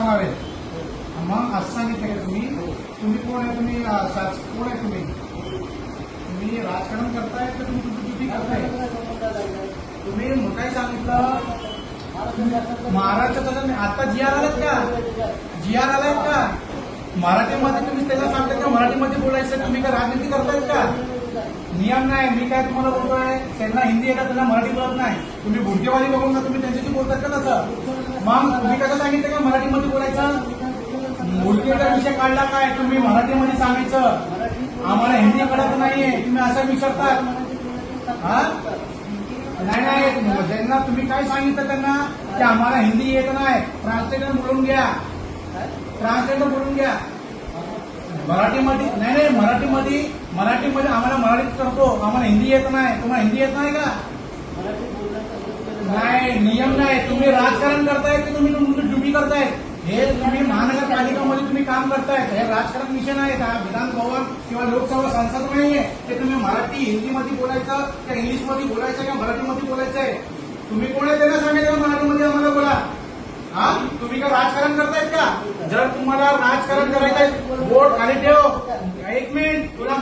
आहे. मग असं सांगितलं का तुम्ही कोण आहे? तुम्ही कोण आहे? तुम्ही राजकारण करताय का तुम्ही तुमची ड्युटी करताय? तुम्ही काय सांगितलं? महाराष्ट्राचं आता जी आर आलात का? जी आर आलाय का? मराठीमध्ये तुम्ही त्याला सांगताय का मराठीमध्ये बोलायचं? तुम्ही काय राजनीती करतायत का? नियम नाही. मी काय तुम्हाला बोलतोय, त्यांना हिंदी येतात, त्यांना मराठी बोलत नाही. तुम्ही भुडकेवाली बघून का तुम्ही त्यांच्याशी बोलतात का तसं? मग तुम्ही कसं सांगितलं का मराठीमध्ये बोलायचं? भुडकेचा विषय काढला काय? तुम्ही मराठीमध्ये सांगायचं, आम्हाला हिंदी कळत नाहीये, तुम्ही असं विचारतात. हा नाही, ज्यांना तुम्ही काय सांगितलं त्यांना की आम्हाला हिंदी येत नाही, ट्रान्सलेटर बोलून घ्या, ट्रान्सलेटर बोलून घ्या. मराठीमध्ये नाही, मराठीमध्ये आम्हाला मराठीत करतो, आम्हाला हिंदी येत नाही. तुम्हाला हिंदी येत नाही का? नाही, नियम नाही. तुम्ही राजकारण करताय की तुम्ही तुमची ड्युटी करताय? हे तुम्ही महानगरपालिकामध्ये तुम्ही काम करतायत, हे राजकारण विषय नाही. विधान भवन किंवा लोकसभा संसद नाहीये ते तुम्ही मराठी हिंदीमध्ये बोलायचं का इंग्लिशमध्ये बोलायचं का मराठीमध्ये बोलायचं आहे? तुम्ही कोण आहे त्यांना सांगायचं मराठीमध्ये आम्हाला बोला. हा, तुम्ही का राजकारण करतायत का? जर तुम्हाला राजकारण करायचं आहे, बोट खाली ठेव. एक मिनिट, तुला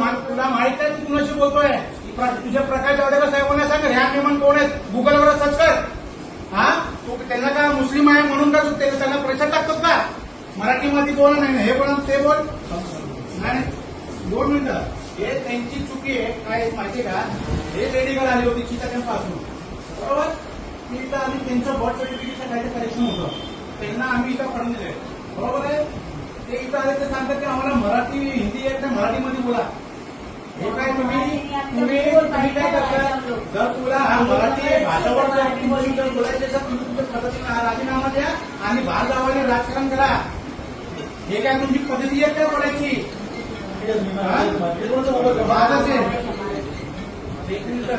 माहित आहे तू कुणाशी बोलतोय? तुझे प्रकाश जावडेकर साहेबांना सांग, ह्या मेहमान कोण आहेत गुगलवर सर्च कर. हा, तू त्यांना का मुस्लिम आहे म्हणून का त्यांना प्रेशर टाकतात का? मराठीमध्ये बोल. नाही हे बोल, ते बोल. नाही 2 मिनिटं. हे त्यांची चुकी आहे. काय माहितीये का? हे लेडीकडे आली होती चितापासून, बरोबर? ती इथं आली, त्यांचं बर्थ सर्टिफिकेटचं काहीतरी करेक्शन होतं, त्यांना आम्ही इथं पडून दिले, बरोबर आहे? ते इथं आले ते सांगतात की आम्हाला मराठी हिंदी येत नाही, मराठीमध्ये बोला. हे काय तुम्ही काय करता? जर तुला हा मराठी भाषावर जर बोलायचं तर तुम्ही तुमच्या पद्धतीने राजीनामा द्या आणि बाहेर जावाने राजकारण करा. हे काय तुमची पद्धती आहे काय बोलायची?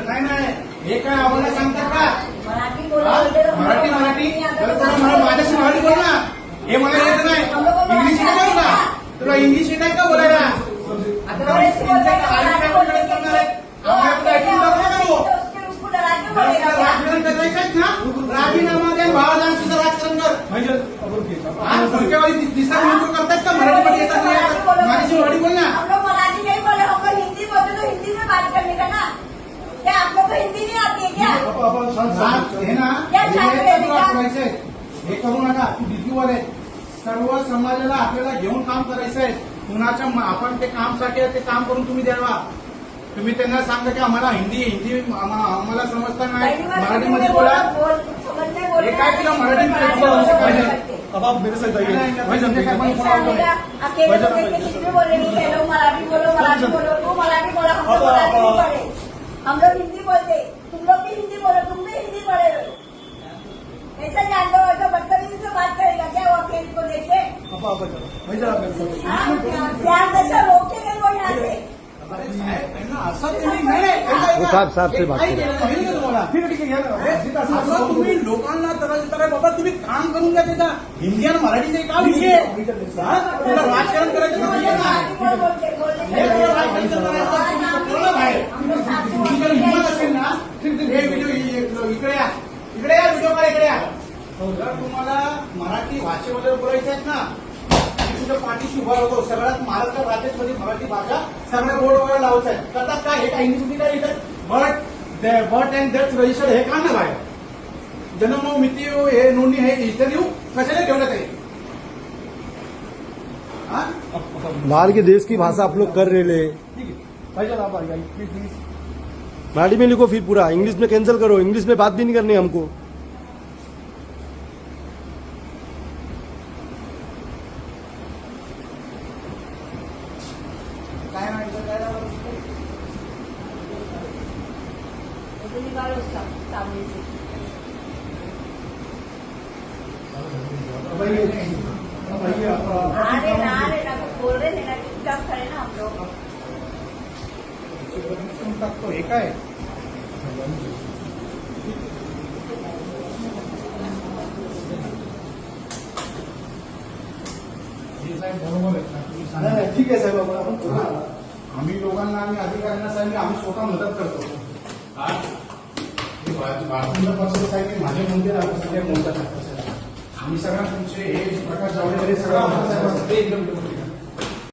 नाही, हे काय आम्हाला सांगतात का? मराठी माझ्याशी मराठी बोल ना. हे मला येत नाही, इंग्लिश येत नाही का? तुला इंग्लिश येत आहे का बोलायला? राजीनामा दे, बाळासाहेबांचं राजकारण कर. भुडकेवाली दिसतात म्हणून करतात का? मराठीमध्ये येतात माझ्याशी मराठी बोल ना. मराठी नहीं बोले, हमको हिंदी बोलते तो हिंदी में बात करने का ना. क्या आप लोग को हिंदी नहीं आती है क्या? हे ना, हे करू नका. तू डिग्रीवर आहे. सर्व समाजाला आपल्याला घेऊन काम करायचं आहे. कुणाच्या आपण ते कामसाठी ते काम करून तुम्ही द्यावा. तुम्ही त्यांना सांगा की आम्हाला हिंदी आम्हाला समजता नाही, मराठीमध्ये बोला. हे काय केलं मराठी? अब आप मेरे साथ जाइए। हम लोग हिंदी बोलते, तुम लोग भी हिंदी बोलो, तुम भी हिंदी बोले. ऐसा जान लो, ऐसा बदतमीजी से बात करेगा क्या वो अकेले को देखे? प्यार जैसा रोके गए वो यहाँ से. साहब से बात असं तुम्ही लोकांना तर बाबा तुम्ही काम करून घ्या. त्याचा हिंदी आणि मराठीचे का विषय? तुला राजकारण करायचं हिंमत असेल ना, हे व्हिडिओ इकडे या व्हिडिओ का इकडे या. जर तुम्हाला मराठी भाषेमध्ये बोलायचं आहेत ना, तुझ्या पाठीशी उभा होतो. सगळ्यात महाराष्ट्र राज्यामध्ये मराठी भाषा सगळ्या बोर्डवर लावायचं आहे. करतात काय? हे काय इंग्लिश काय येतात? बर्थ अँड डेथ रजिस्टर हे का ना बाहेर? जन्म मिती हे नोंदणी हे इथं देऊ कशाला ठेवण्यात आहे? बाहर के देश की भाषा आप लोग कर रहे ले. ठीक आहे, पाहिजे आप प्लीज. मराठी में लिखो फिर पूरा, इंग्लिश में कैंसिल करो. इंग्लिश में बात भी नहीं करनी हमको. काय नाही अरे ना बोल रहे ना, चुपचाप खड़े ना हम लोग. टाकतो हे काय? बरोबर आहे. ठीक आहे साहेब. आम्ही लोकांना आम्ही अधिकाऱ्यांना सांगितलं, आम्ही स्वतः मदत करतो. भारतीय पक्षाचे साहेब माझे म्हणते सगळे म्हणतात आम्ही सगळं तुमचे हे प्रकाश जावडेकर हे सगळं